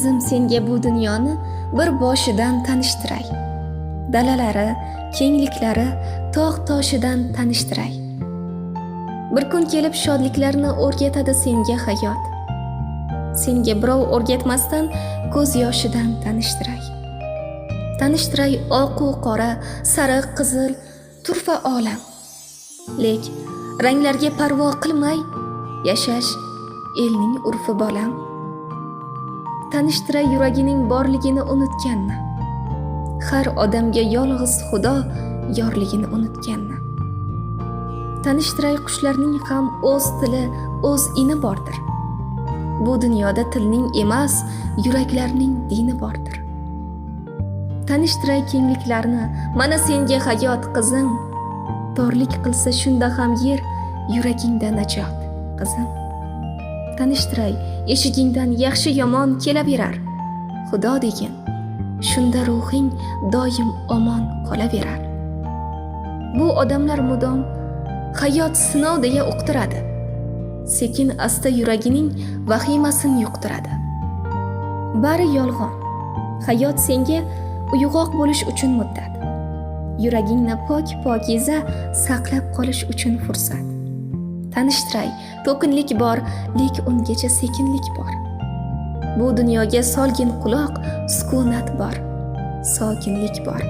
qizim senga bu dunyoni bir boshidan tanishtiray. Dalalari, kengliklari, tog' toshidan tanishtiray. Bir kun kelib shodliklarni o'rgatadi senga hayot. Senga birov o'rgatmasdan ko'z yoshidan tanishtiray. Tanishtiray oq u qora, sariq, qizil, turfa olam. Lek ranglarga parvo qilmay yashash elning urfi bolam. Tanishtiray yuragining borligini unutganni. Har odamga yolg'iz Xudo yorligini unutganni. Tanishtiray qushlarning ham o'z tili, o'z ini bordir. Bu dunyoda tilning emas, yuraklarning dini bordir. Tanishtiray kengliklarni, mana senga hayot qizim. Torlik qilsa shunda ham yer, yuragingda najot qizim. Tanishtiray eshigingdan yaxshi yomon kelaverar. Xudo degan, shunda ruhing doim omon qolaverar. Bu odamlar mudom hayot sinov deya uqtiradi. Sekin asta yuragining vahimasini yuqtiradi. Bari yolg'on. Hayot senga uyg'oq bo'lish uchun muddat. Yuragingni pok-pokiza saqlab qolish uchun fursat. Tanishtiray, to'kinlik bor, lek ungacha sekinlik bor. Bu dunyoga solgin quloq, sukunat bor, sokinlik bor.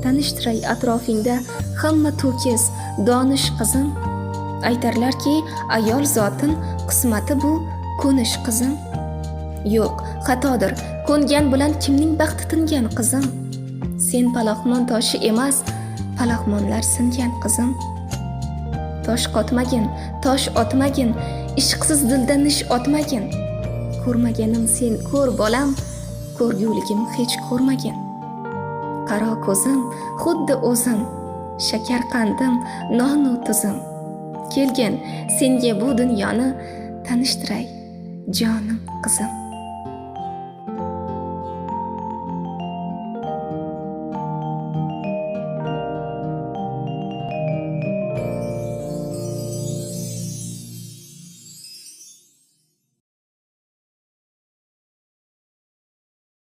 Tanishtiray atrofingda hamma to'kis, donish qizim. Aytarlarki, ayol zotin qismati bu ko'nish qizim. Yo'q, xatodir, ko'ngan bilan kimning baxti tingan qizim. Sen palaxmon toshi emas, palaxmonlar singan qizim. Tosh qotmagin, tosh otmagin, ishqsiz dilda nish otmagin. Ko'rmaganim sen ko'r bolam, ko'rguligim hech ko'rmagin. Qaro ko'zim, xuddi o'zim, shakar qandim, non u tuzim. Kelgin senga bu dunyoni tanishtiray, jonim qizim.